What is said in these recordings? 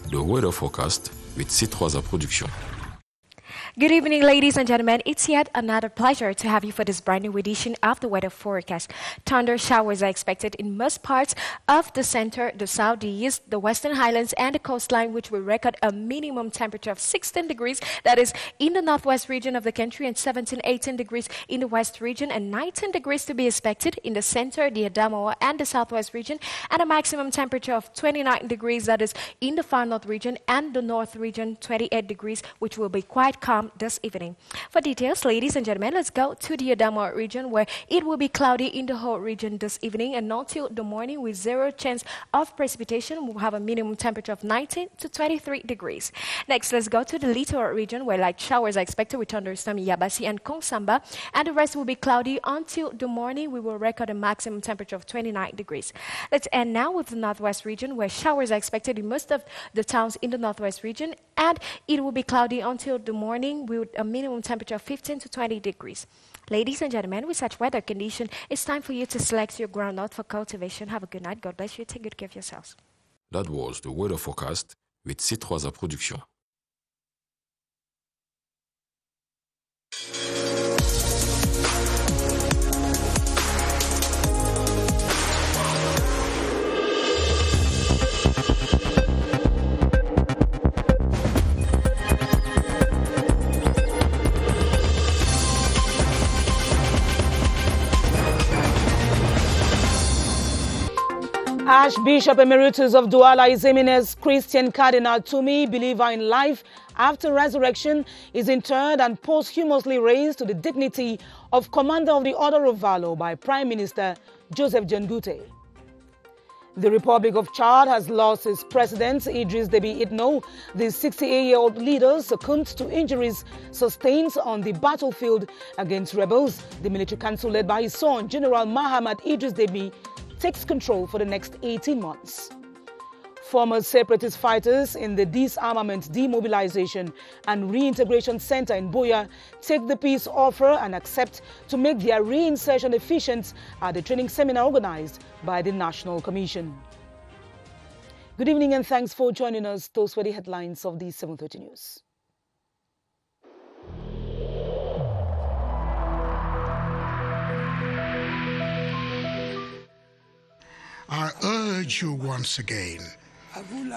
the weather forecast with C3 Production. Good evening, ladies and gentlemen. It's yet another pleasure to have you for this brand new edition of the weather forecast. Thunder showers are expected in most parts of the center, the southeast, the western highlands, and the coastline, which will record a minimum temperature of 16 degrees. That is in the northwest region of the country, and 18 degrees in the west region, and 19 degrees to be expected in the center, the Adamawa, and the southwest region, and a maximum temperature of 29 degrees. That is in the far north region and the north region, 28 degrees, which will be quite calm this evening. For details, ladies and gentlemen, let's go to the Adamawa region, where it will be cloudy in the whole region this evening and until the morning with zero chance of precipitation. We'll have a minimum temperature of 19 to 23 degrees. Next, let's go to the littoral region, where light showers are expected with thunderstorms in Yabasi and Kongsamba, and the rest will be cloudy until the morning. We will record a maximum temperature of 29 degrees. Let's end now with the northwest region, where showers are expected in most of the towns in the northwest region, and it will be cloudy until the morning with a minimum temperature of 15 to 20 degrees. Ladies and gentlemen, with such weather condition, it's time for you to select your groundnut for cultivation. Have a good night. God bless you. Take good care of yourselves. That was the weather forecast with C3 Production. Archbishop Emeritus of Douala, His Eminence Christian Cardinal TUMI, believer in life after resurrection, is interred and posthumously raised to the dignity of Commander of the Order of Valor by Prime Minister Joseph John Gute. The Republic of Chad has lost its president, Idriss Déby Itno. The 68-year-old leader succumbed to injuries sustained on the battlefield against rebels. The military council, led by his son, General Mahamad Idriss Déby, takes control for the next 18 months. Former separatist fighters in the Disarmament, Demobilization and Reintegration Center in Boya take the peace offer and accept to make their reinsertion efficient at the training seminar organized by the National Commission. Good evening and thanks for joining us. Those were the headlines of the 7:30 News. I urge you once again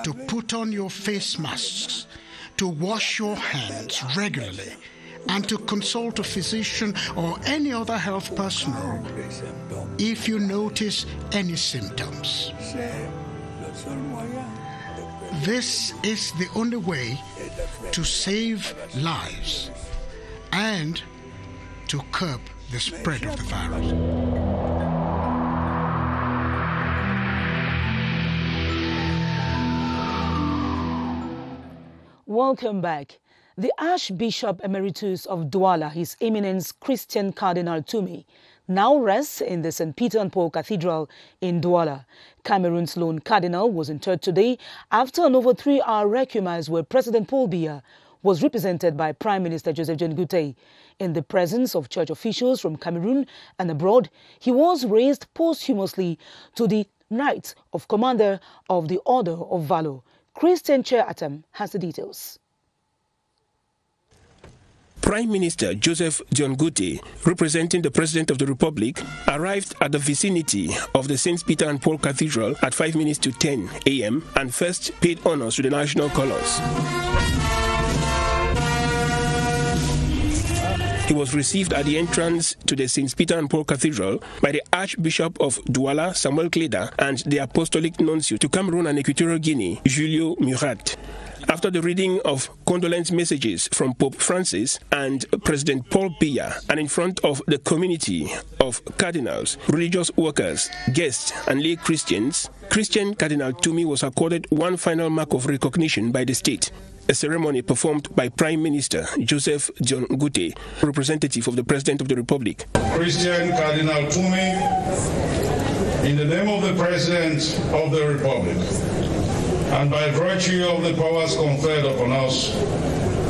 to put on your face masks, to wash your hands regularly, and to consult a physician or any other health personnel if you notice any symptoms. This is the only way to save lives and to curb the spread of the virus. Welcome back. The Archbishop Emeritus of Douala, His Eminence Christian Cardinal TUMI, now rests in the St. Peter and Paul Cathedral in Douala. Cameroon's lone cardinal was interred today after an over 3-hour requiem, where President Paul Biya was represented by Prime Minister Joseph John Gute. In the presence of church officials from Cameroon and abroad, he was raised posthumously to the Knight of Commander of the Order of Valor. Christian Chair Atam has the details. Prime Minister Joseph John Gute, representing the President of the Republic, arrived at the vicinity of the St. Peter and Paul Cathedral at 5 minutes to 10 a.m. and first paid honors to the national colors. He was received at the entrance to the St. Peter and Paul Cathedral by the Archbishop of Douala, Samuel Kleda, and the Apostolic Nuncio to Cameroon and Equatorial Guinea, Julio Murat. After the reading of condolence messages from Pope Francis and President Paul Biya, and in front of the community of cardinals, religious workers, guests, and lay Christians, Christian Cardinal TUMI was accorded one final mark of recognition by the state. A ceremony performed by Prime Minister Joseph John Gute, representative of the President of the Republic. Christian Cardinal TUMI, in the name of the President of the Republic, and by virtue of the powers conferred upon us,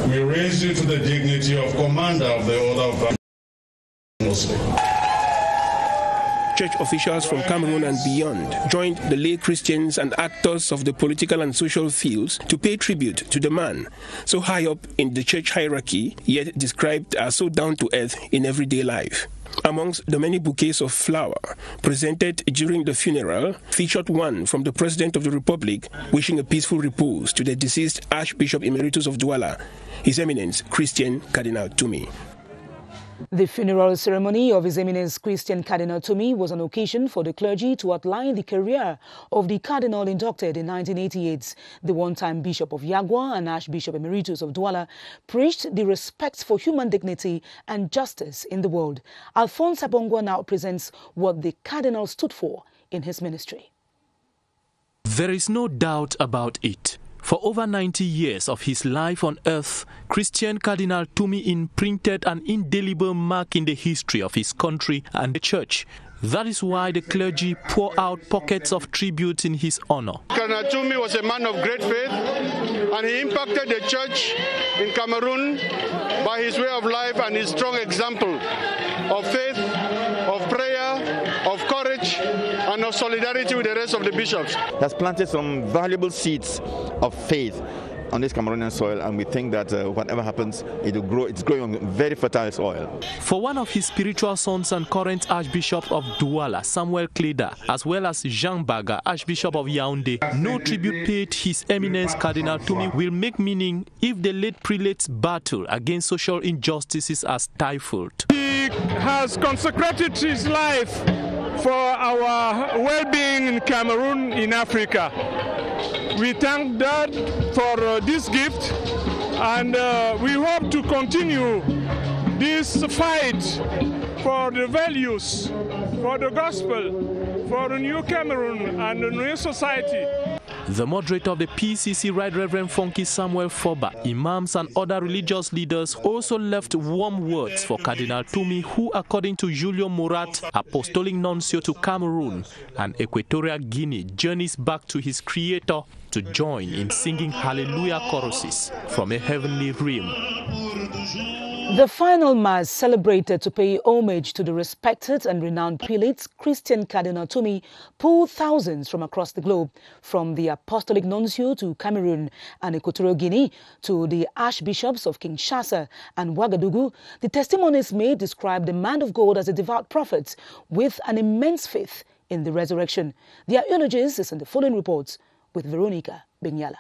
we raise you to the dignity of Commander of the Order of Valor. church officials from Cameroon and beyond joined the lay Christians and actors of the political and social fields to pay tribute to the man, so high up in the church hierarchy, yet described as so down to earth in everyday life. Amongst the many bouquets of flower presented during the funeral, featured one from the President of the Republic wishing a peaceful repose to the deceased Archbishop Emeritus of Douala, His Eminence Christian Cardinal TUMI. The funeral ceremony of His Eminence Christian Cardinal TUMI was an occasion for the clergy to outline the career of the Cardinal inducted in 1988. The one-time Bishop of Yagua and Archbishop Emeritus of Douala preached the respect for human dignity and justice in the world. Alphonse Abongwa now presents what the Cardinal stood for in his ministry. There is no doubt about it. For over 90 years of his life on earth, Christian Cardinal TUMI imprinted an indelible mark in the history of his country and the church. That is why the clergy pour out pockets of tribute in his honor. Cardinal TUMI was a man of great faith, and he impacted the church in Cameroon by his way of life and his strong example of faith, of prayer, of courage, and of solidarity with the rest of the bishops. He has planted some valuable seeds of faith on this Cameroonian soil, and we think that whatever happens, it will grow. It's growing on very fertile soil. For one of his spiritual sons and current Archbishop of Douala, Samuel Kleda, as well as Jean Baga, Archbishop of Yaoundé, no tribute paid His Eminence Cardinal TUMI will make meaning if the late prelate's battle against social injustices are stifled. He has consecrated his life for our well-being in Cameroon, in Africa. We thank God for this gift, and we hope to continue this fight for the values, for the gospel, for a new Cameroon and a new society. The moderator of the PCC, Right Reverend Funky Samuel Foba, imams and other religious leaders also left warm words for Cardinal TUMI, who, according to Julio Murat, Apostolic Nuncio to Cameroon and Equatorial Guinea, journeys back to his creator to join in singing hallelujah choruses from a heavenly realm. The final Mass celebrated to pay homage to the respected and renowned prelate Christian Cardinal TUMI pulled thousands from across the globe, from the Apostolic Nuncio to Cameroon and Equatorial Guinea to the Archbishops of Kinshasa and Ouagadougou. The testimonies made describe the man of God as a devout prophet with an immense faith in the resurrection. Their eulogies is in the following reports with Veronica Benyala.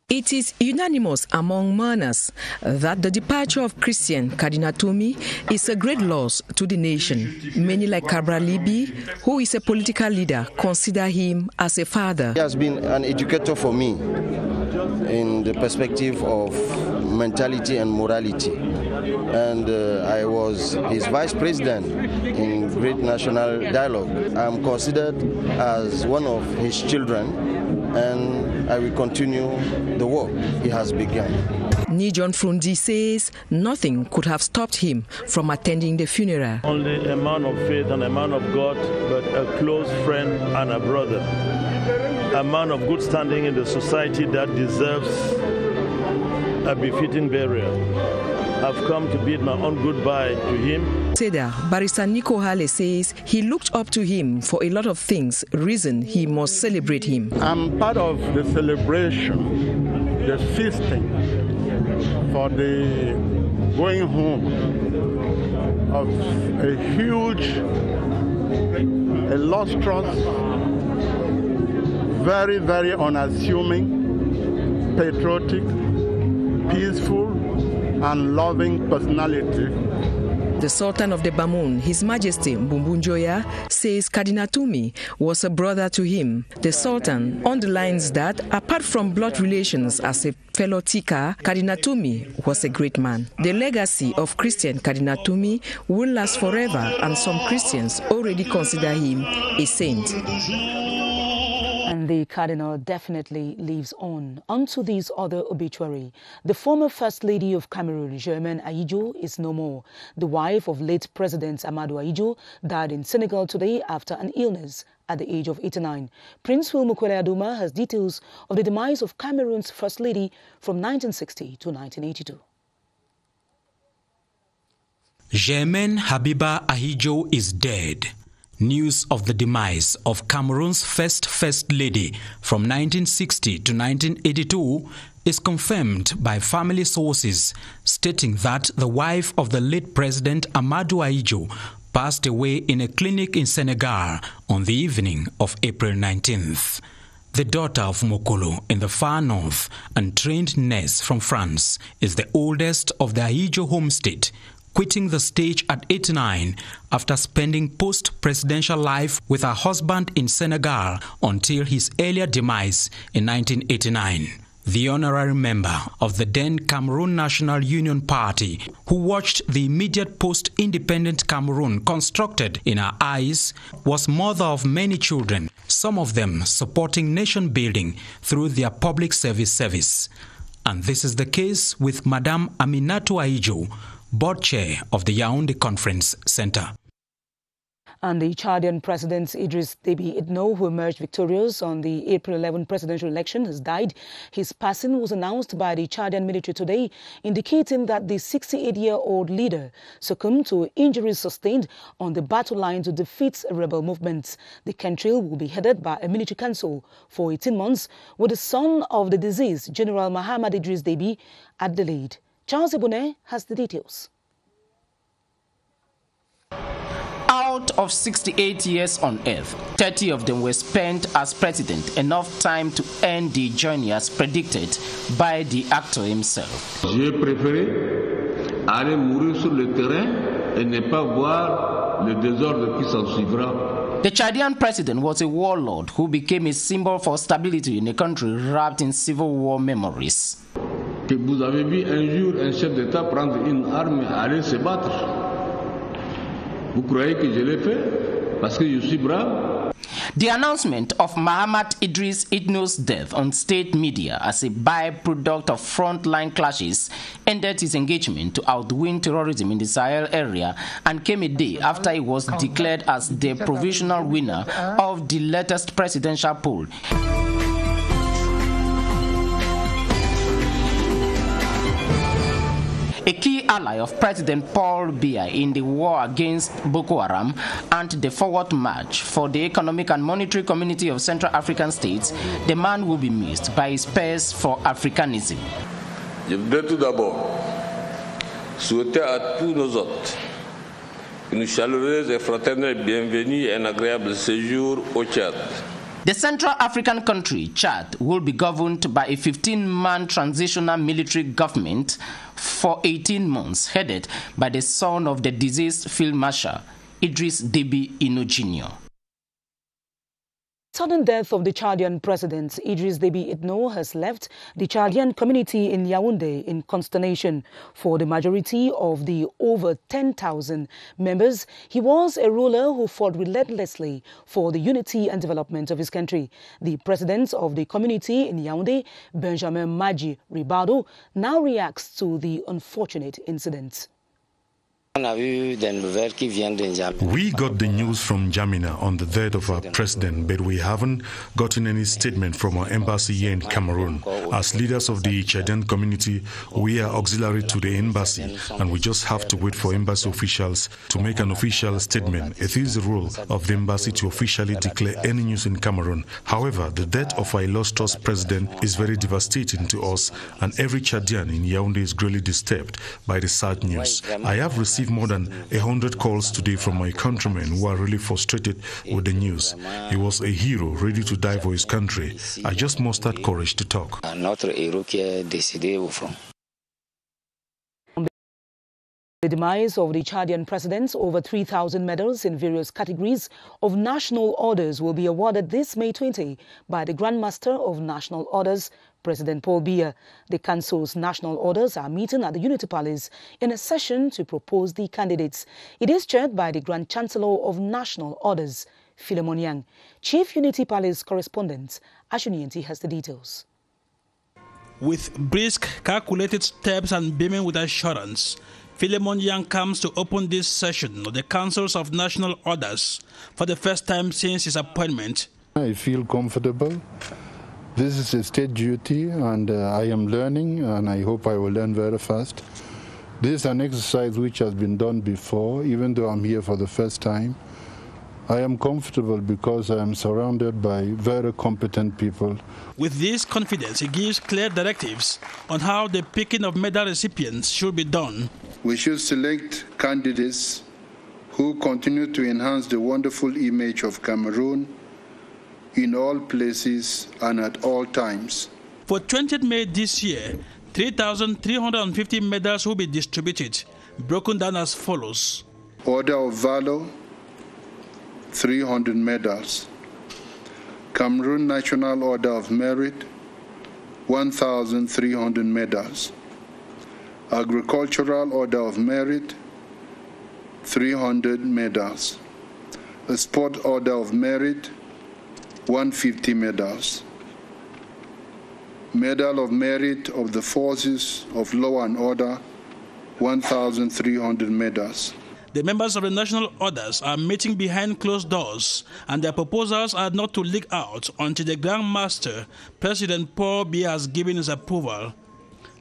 It is unanimous among mourners that the departure of Christian Cardinal TUMI is a great loss to the nation. Many, like Cabral Libi, who is a political leader, consider him as a father. He has been an educator for me in the perspective of mentality and morality. And I was his vice president in Great National Dialogue. I'm considered as one of his children, and I will continue the work he has begun. Nijon Frundi says nothing could have stopped him from attending the funeral. Only a man of faith and a man of God, but a close friend and a brother. A man of good standing in the society that deserves a befitting burial. I've come to bid my own goodbye to him. Seda Barrister Nico Hale says he looked up to him for a lot of things, reason he must celebrate him. I'm part of the celebration, the feasting for the going home of a huge, illustrious, very, very unassuming, patriotic, peaceful, and loving personality. The Sultan of the Bamoun, His Majesty Mbumbunjoya, says Cardinal TUMI was a brother to him. The Sultan underlines that, apart from blood relations as a fellow Tika, Cardinal TUMI was a great man. The legacy of Christian Cardinal TUMI will last forever, and some Christians already consider him a saint. And the Cardinal definitely lives on. Onto this other obituary. The former First Lady of Cameroon, Germaine Aidjo, is no more. The wife of late President Amadou Aidjo died in Senegal today after an illness at the age of 89. Prince Will Mukwele Aduma has details of the demise of Cameroon's First Lady from 1960 to 1982. Germaine Habiba Aidjo is dead. News of the demise of Cameroon's First Lady from 1960 to 1982 is confirmed by family sources, stating that the wife of the late President Amadou Ahidjo passed away in a clinic in Senegal on the evening of April 19th. The daughter of Mokolo in the far north and trained nurse from France is the oldest of the Ahidjo home state, quitting the stage at 89 after spending post-presidential life with her husband in Senegal until his earlier demise in 1989. The honorary member of the then Cameroon National Union Party, who watched the immediate post-independent Cameroon constructed in her eyes, was mother of many children, some of them supporting nation building through their public service. And this is the case with Madame Aminatou Ahidjo, board chair of the Yaoundé Conference Center. And the Chadian President Idriss Déby Itno, who emerged victorious on the April 11 presidential election, has died. His passing was announced by the Chadian military today, indicating that the 68-year-old leader succumbed to injuries sustained on the battle line to defeat rebel movements. The country will be headed by a military council for 18 months, with the son of the deceased, General Mahamad Idriss Déby, at the lead. Charles Ebounet has the details. Out of 68 years on earth, 30 of them were spent as president, enough time to end the journey as predicted by the actor himself. J'ai préféré aller mourir sur le terrain et ne pas voir le désordre qui s'en suivra. The Chadian president was a warlord who became a symbol for stability in a country wrapped in civil war memories. Que vous avez vu un jour un chef d'État prendre une arme et aller se battre? Vous croyez que je l'ai fait parce que je suis brave? The announcement of Mahamad Idriss Itno's death on state media as a byproduct of frontline clashes ended his engagement to outwin terrorism in the Sahel area and came a day after he was declared as the provisional winner of the latest presidential poll. A key ally of President Paul Biya in the war against Boko Haram and the forward march for the Economic and Monetary Community of Central African States, the man will be missed by his peers for Africanism. Je voudrais tout d'abord souhaiter à tous nos hôtes une chaleureuse et fraternelle bienvenue et un agréable séjour au Tchad. The Central African country, Chad, will be governed by a 15-man transitional military government for 18 months, headed by the son of the deceased Field Marshal, Idriss Déby Itno Jr. Sudden death of the Chadian president, Idriss Déby Itno, has left the Chadian community in Yaoundé in consternation. For the majority of the over 10,000 members, he was a ruler who fought relentlessly for the unity and development of his country. The president of the community in Yaoundé, Benjamin Maji Ribado, now reacts to the unfortunate incident. We got the news from Jamina on the death of our president, but we haven't gotten any statement from our embassy here in Cameroon. As leaders of the Chadian community, we are auxiliary to the embassy, and we just have to wait for embassy officials to make an official statement. It is the role of the embassy to officially declare any news in Cameroon. However, the death of our illustrious president is very devastating to us, and every Chadian in Yaoundé is greatly disturbed by the sad news. I have received more than 100 calls today from my countrymen who are really frustrated with the news. He was a hero, ready to die for his country. I just mustered courage to talk. The demise of the Chadian president, over 3,000 medals in various categories of national orders will be awarded this May 20 by the Grand Master of National Orders, President Paul Biya. The Council's national orders are meeting at the Unity Palace in a session to propose the candidates. It is chaired by the Grand Chancellor of National Orders, Philemon Yang. Chief Unity Palace correspondent Ashunienti has the details. With brisk, calculated steps and beaming with assurance, Philemon Yang comes to open this session of the Councils of National Orders for the first time since his appointment. I feel comfortable. This is a state duty, and I am learning, and I hope I will learn very fast. This is an exercise which has been done before, even though I'm here for the first time. I am comfortable because I am surrounded by very competent people. With this confidence, he gives clear directives on how the picking of medal recipients should be done. We should select candidates who continue to enhance the wonderful image of Cameroon in all places and at all times. For 20th May this year, 3,350 medals will be distributed, broken down as follows. Order of Valor, 300 medals. Cameroon National Order of Merit, 1,300 medals. Agricultural Order of Merit, 300 medals. A Sport Order of Merit, 150 medals. Medal of Merit of the Forces of Law and Order, 1,300 medals. The members of the national orders are meeting behind closed doors, and their proposals are not to leak out until the Grand Master, President Paul Biya, has given his approval.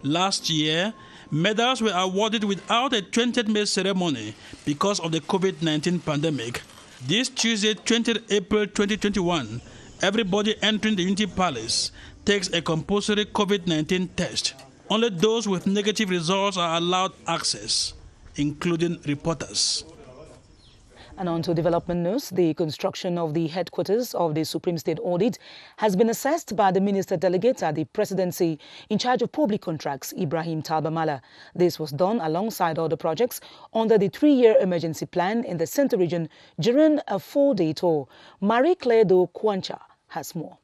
Last year, medals were awarded without a 20th May ceremony because of the COVID-19 pandemic. This Tuesday, 20th April 2021, everybody entering the Unity Palace takes a compulsory COVID-19 test. Only those with negative results are allowed access, including reporters. And on to development news, the construction of the headquarters of the Supreme State Audit has been assessed by the Minister Delegate at the Presidency in charge of public contracts, Ibrahim Talba Mala. This was done alongside other projects under the 3-year emergency plan in the Central Region during a 4-day tour. Marie-Claire Do Kwancha has more.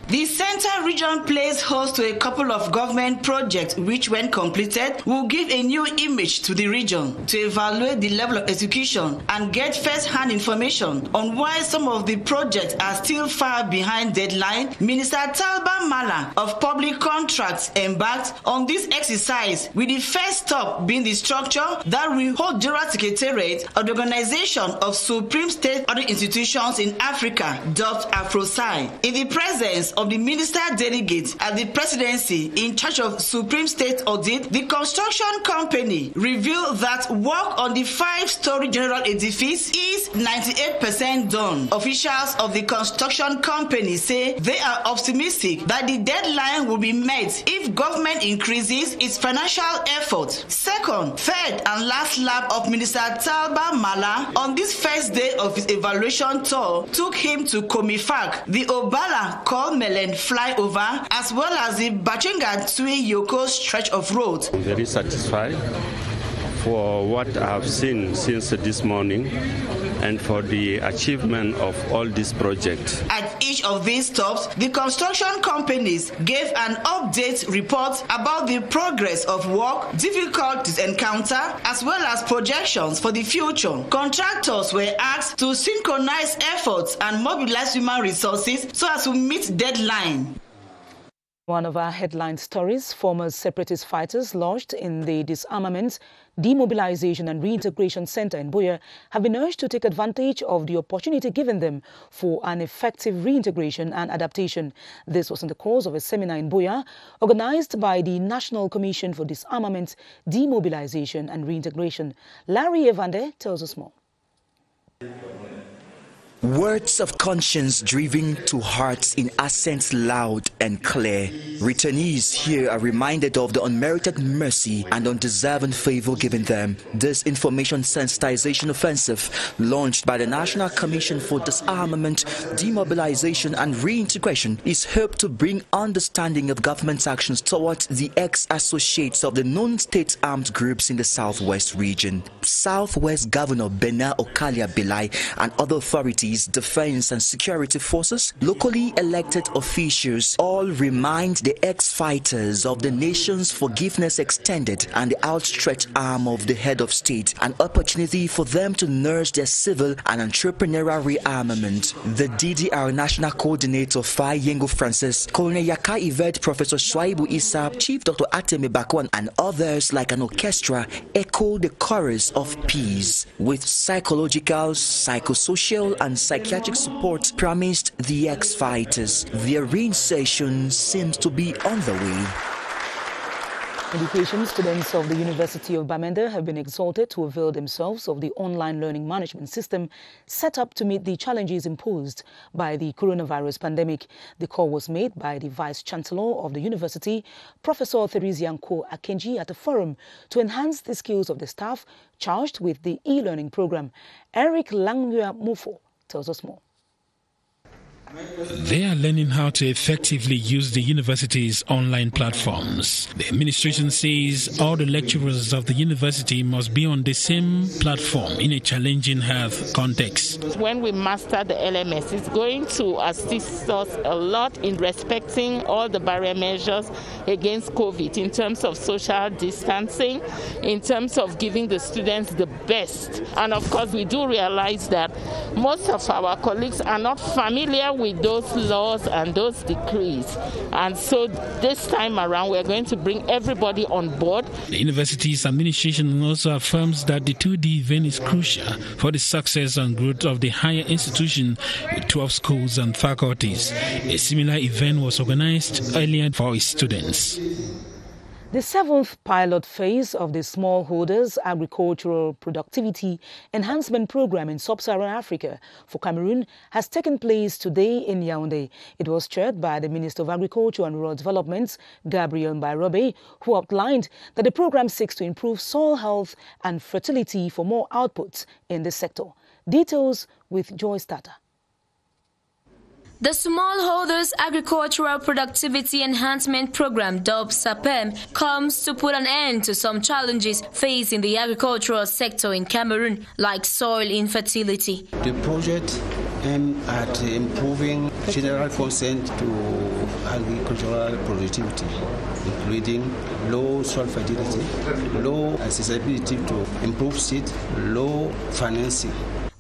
The Central Region plays host to a couple of government projects which, when completed, will give a new image to the region. To evaluate the level of execution and get first-hand information on why some of the projects are still far behind deadline, Minister Talba Mala of Public Contracts embarked on this exercise, with the first stop being the structure that will hold General Secretariat of the Organization of Supreme State Audit Institutions in Africa, dubbed AFROSAI. In the presence of the Minister Delegate at the Presidency in charge of Supreme State Audit, the construction company revealed that work on the 5-story general edifice is 98% done. Officials of the construction company say they are optimistic that the deadline will be met if government increases its financial effort. Second, third and last lap of Minister Talba Mala on this first day of his evaluation tour took him to Komifak, the Obala called flyover, as well as the Bachenga Tui Yoko stretch of road. I'm very satisfied for what I have seen since this morning and for the achievement of all these projects. At each of these stops, the construction companies gave an update report about the progress of work, difficulties encountered, as well as projections for the future. Contractors were asked to synchronize efforts and mobilize human resources so as to meet deadline. One of our headline stories, former separatist fighters lodged in the Disarmament, Demobilization and Reintegration Center in Buea have been urged to take advantage of the opportunity given them for an effective reintegration and adaptation. This was in the course of a seminar in Buea organized by the National Commission for Disarmament, Demobilization and Reintegration. Larry Evande tells us more. Words of conscience driven to hearts in accents loud and clear. Returnees here are reminded of the unmerited mercy and undeserving favor given them. This information sensitization offensive, launched by the National Commission for Disarmament, Demobilization and Reintegration, is hoped to bring understanding of government's actions towards the ex-associates of the non-state armed groups in the Southwest region. Southwest Governor Bernard Okalia Belai and other authorities, defense and security forces, locally elected officials all remind the ex-fighters of the nation's forgiveness extended and the outstretched arm of the head of state, an opportunity for them to nurse their civil and entrepreneurial rearmament. The DDR National Coordinator Fai Yengo Francis, Colonel Yaka Yvette, Professor Swaibu Issa, Chief Dr. Ateme Bakwan, and others like an orchestra echo the chorus of peace. With psychological, psychosocial, and psychiatric support promised the ex-fighters, their reinsertion seems to be on the way. Education students of the University of Bamenda have been exhorted to avail themselves of the online learning management system set up to meet the challenges imposed by the coronavirus pandemic. The call was made by the Vice-Chancellor of the University, Professor Theresianko Akenji, at a forum to enhance the skills of the staff charged with the e-learning program. Eric Langua Mufo tells us more. They are learning how to effectively use the university's online platforms. The administration says all the lecturers of the university must be on the same platform in a challenging health context. When we master the LMS, it's going to assist us a lot in respecting all the barrier measures against COVID in terms of social distancing, in terms of giving the students the best. And of course, we do realize that most of our colleagues are not familiar with those laws and those decrees, and so this time around we're going to bring everybody on board. The university's administration also affirms that the 2D event is crucial for the success and growth of the higher institution with 12 schools and faculties. A similar event was organized earlier for its students. The 7th pilot phase of the Smallholders Agricultural Productivity Enhancement Program in Sub-Saharan Africa for Cameroon has taken place today in Yaoundé. It was chaired by the Minister of Agriculture and Rural Development, Gabriel Mbairobe, who outlined that the program seeks to improve soil health and fertility for more outputs in the sector. Details with Joyce Tata. The Smallholders Agricultural Productivity Enhancement Program, dubbed SAPEM, comes to put an end to some challenges facing the agricultural sector in Cameroon, like soil infertility. The project aims at improving general consent to agricultural productivity, including low soil fertility, low accessibility to improved seed, low financing.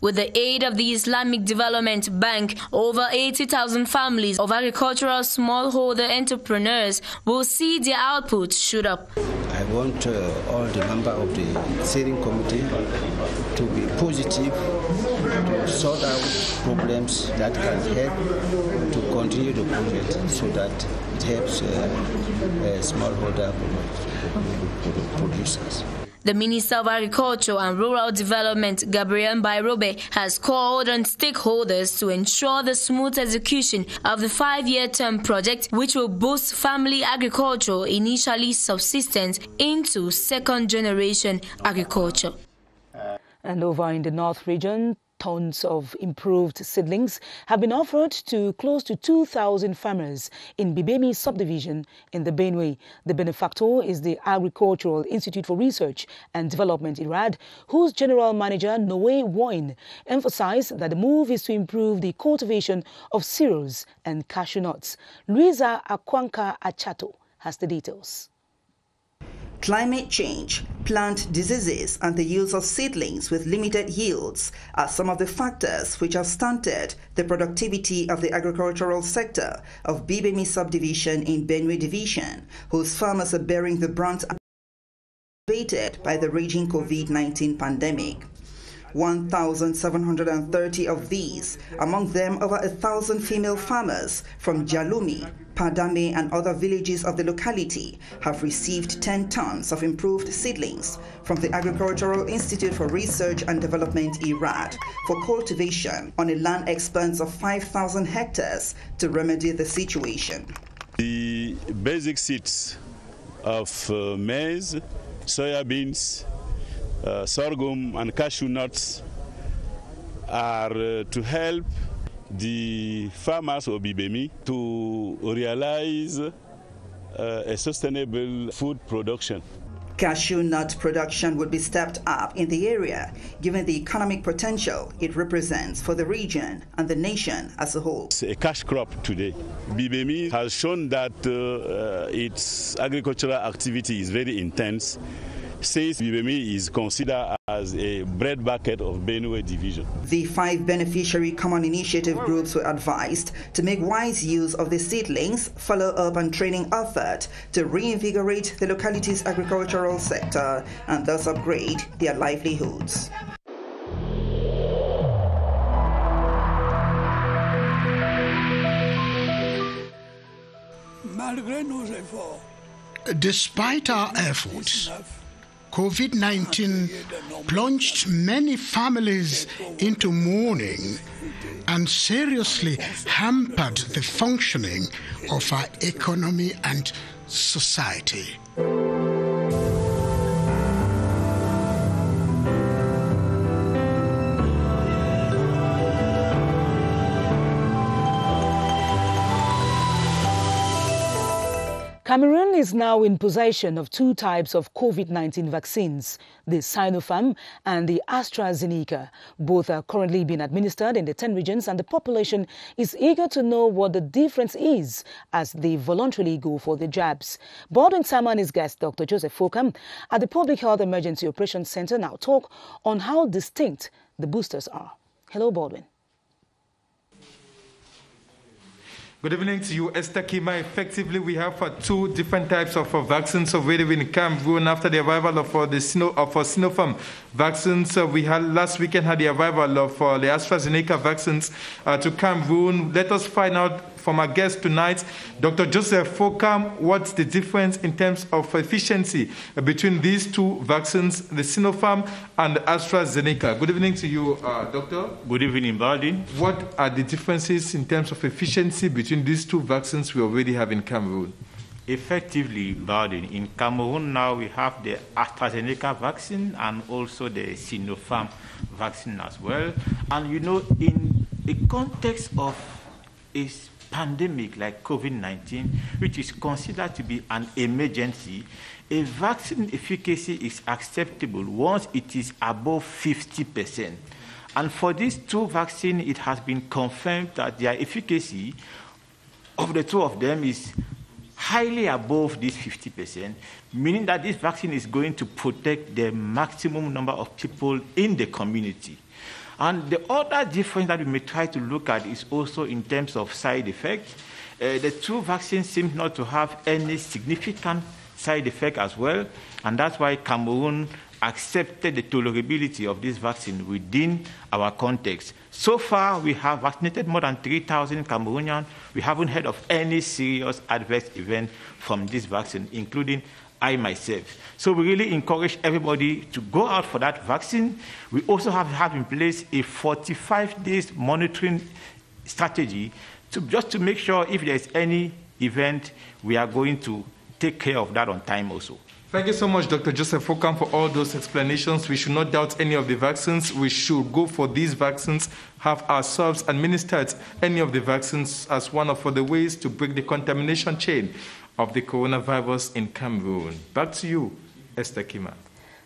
With the aid of the Islamic Development Bank, over 80,000 families of agricultural smallholder entrepreneurs will see their output shoot up. I want all the members of the steering committee to be positive, to sort out problems that can help to continue the project so that it helps smallholder producers. The Minister of Agriculture and Rural Development, Gabriel Mbairobe, has called on stakeholders to ensure the smooth execution of the 5-year term project, which will boost family agriculture, initially subsistence, into second-generation agriculture. And over in the North region, tons of improved seedlings have been offered to close to 2,000 farmers in Bibemi subdivision in the Benue. The benefactor is the Agricultural Institute for Research and Development, IRAD, whose general manager, Noe Woin, emphasized that the move is to improve the cultivation of cereals and cashew nuts. Luisa Akwanka Achato has the details. Climate change, plant diseases, and the use of seedlings with limited yields are some of the factors which have stunted the productivity of the agricultural sector of Bibemi subdivision in Benue division, whose farmers are bearing the brunt aggravated by the raging COVID-19 pandemic. 1,730 of these, among them over 1,000 female farmers from Jalumi, Padame and other villages of the locality, have received 10 tons of improved seedlings from the Agricultural Institute for Research and Development, IRAD, for cultivation on a land expanse of 5,000 hectares to remedy the situation. The basic seeds of maize, soybeans, sorghum and cashew nuts are to help the farmers of Bibemi to realize a sustainable food production. Cashew nut production would be stepped up in the area, given the economic potential it represents for the region and the nation as a whole. It's a cash crop today. Bibemi has shown that its agricultural activity is very intense, since Bibemi is considered as a bread bucket of Benue division. The 5 beneficiary common initiative groups were advised to make wise use of the seedlings, follow up and training effort to reinvigorate the locality's agricultural sector and thus upgrade their livelihoods. Malgré nos efforts, Despite our efforts, COVID-19 plunged many families into mourning and seriously hampered the functioning of our economy and society. Cameroon is now in possession of two types of COVID-19 vaccines, the Sinopharm and the AstraZeneca. Both are currently being administered in the 10 regions, and the population is eager to know what the difference is as they voluntarily go for the jabs. Baldwin Sama and his guest, Dr. Joseph Fokam, at the Public Health Emergency Operations Center, now talk on how distinct the boosters are. Hello, Baldwin. Good evening to you, Esther Kima. Effectively, we have two different types of vaccines available in Cameroon after the arrival of the Sinopharm vaccines. We had last weekend had the arrival of the AstraZeneca vaccines to Cameroon. Let us find out from our guest tonight, Dr. Joseph Fokam, what's the difference in terms of efficiency between these two vaccines, the Sinopharm and the AstraZeneca. Good evening to you, Doctor. Good evening, Baldwin. What are the differences in terms of efficiency between these two vaccines we already have in Cameroon? Effectively, Baldwin, in Cameroon now we have the AstraZeneca vaccine and also the Sinopharm vaccine as well. And you know, in a context of a pandemic like COVID-19, which is considered to be an emergency, a vaccine efficacy is acceptable once it is above 50%. And for these two vaccines, it has been confirmed that their efficacy of the two of them is highly above this 50%, meaning that this vaccine is going to protect the maximum number of people in the community. And the other difference that we may try to look at is also in terms of side effects. The two vaccines seem not to have any significant side effect as well, and that's why Cameroon accepted the tolerability of this vaccine within our context. So far, we have vaccinated more than 3,000 Cameroonians. We haven't heard of any serious adverse event from this vaccine, including I myself. So we really encourage everybody to go out for that vaccine. We also have in place a 45 days monitoring strategy just to make sure if there's any event, we are going to take care of that on time also. Thank you so much, Dr. Joseph Fokam, for all those explanations. We should not doubt any of the vaccines. We should go for these vaccines, have ourselves administered any of the vaccines as one of the ways to break the contamination chain of the coronavirus in Cameroon. Back to you, Esther Kima.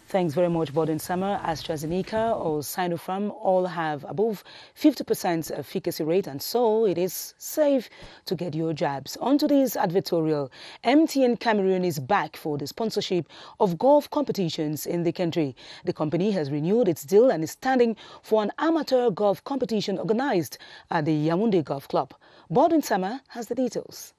Thanks very much, Baldwin Summer. AstraZeneca or Sinopharm all have above 50% efficacy rate, and so it is safe to get your jabs. On to this advertorial. MTN Cameroon is back for the sponsorship of golf competitions in the country. The company has renewed its deal and is standing for an amateur golf competition organized at the Yaoundé Golf Club. Baldwin Summer has the details.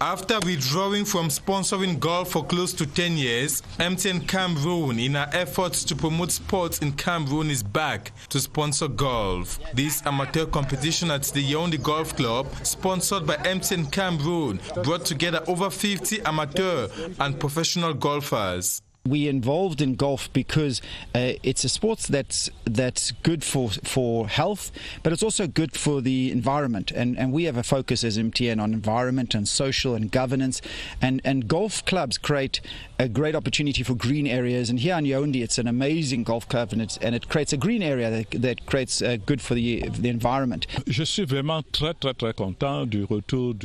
After withdrawing from sponsoring golf for close to 10 years, MTN Cameroon, in our efforts to promote sports in Cameroon, is back to sponsor golf. This amateur competition at the Yaoundé Golf Club, sponsored by MTN Cameroon, brought together over 50 amateur and professional golfers. We're involved in golf because it's a sport that's good for health, but it's also good for the environment. And we have a focus as MTN on environment and social and governance. And golf clubs create a great opportunity for green areas. And here in Yaoundé, it's an amazing golf club, and it creates a green area that creates good for the environment.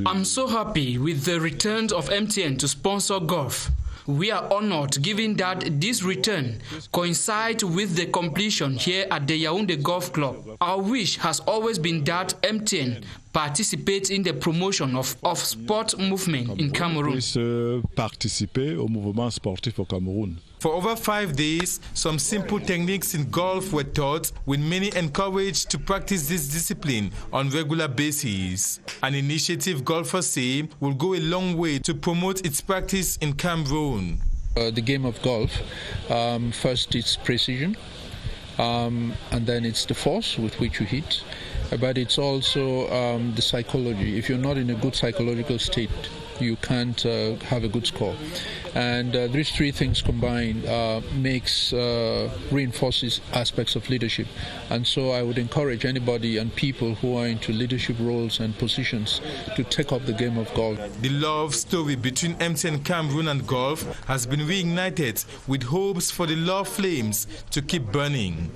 I'm so happy with the return of MTN to sponsor golf. We are honored given that this return coincides with the completion here at the Yaoundé Golf Club. Our wish has always been that MTN participates in the promotion of sport movement in Cameroon. For over 5 days, some simple techniques in golf were taught, with many encouraged to practice this discipline on regular basis. An initiative golfers say will go a long way to promote its practice in Cameroon. The game of golf, first it's precision, and then it's the force with which you hit, but it's also the psychology. If you're not in a good psychological state, you can't have a good score. And these three things combined reinforces aspects of leadership. And so I would encourage anybody and people who are into leadership roles and positions to take up the game of golf. The love story between MTN Cameroon and golf has been reignited with hopes for the love flames to keep burning.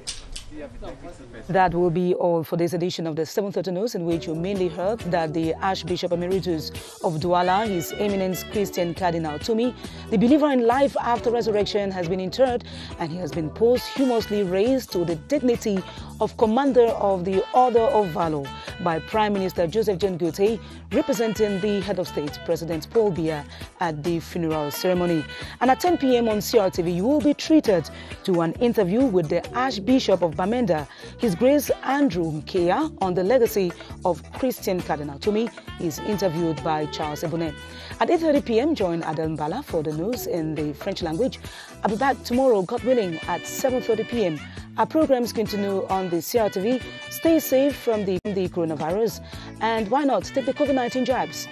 That will be all for this edition of the 7:30 News, in which you mainly heard that the Archbishop Emeritus of Douala, His Eminence Christian Cardinal TUMI, the believer in life after resurrection, has been interred and he has been posthumously raised to the dignity of Commander of the Order of Valor by Prime Minister Joseph John Goethe, representing the head of state, President Paul Biya, at the funeral ceremony. And at 10 p.m. on CRTV, you will be treated to an interview with the Archbishop of Bamenda, His Grace Andrew Mkeya, on the legacy of Christian Cardinal TUMI. He is interviewed by Charles Ebonet. At 8:30 p.m., join Adel Mbala for the news in the French language. I'll be back tomorrow, God willing, at 7:30 p.m. Our programs continue on the CRTV. Stay safe from the coronavirus, and why not take the COVID-19 jabs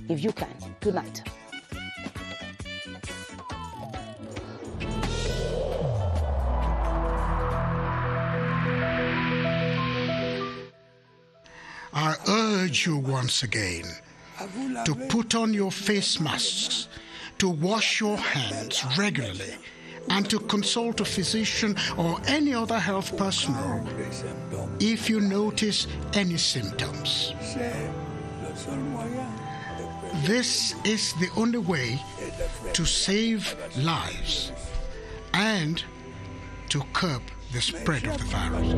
if you can. Good night. I urge you once again to put on your face masks, to wash your hands regularly, and to consult a physician or any other health personnel if you notice any symptoms. This is the only way to save lives and to curb the spread of the virus.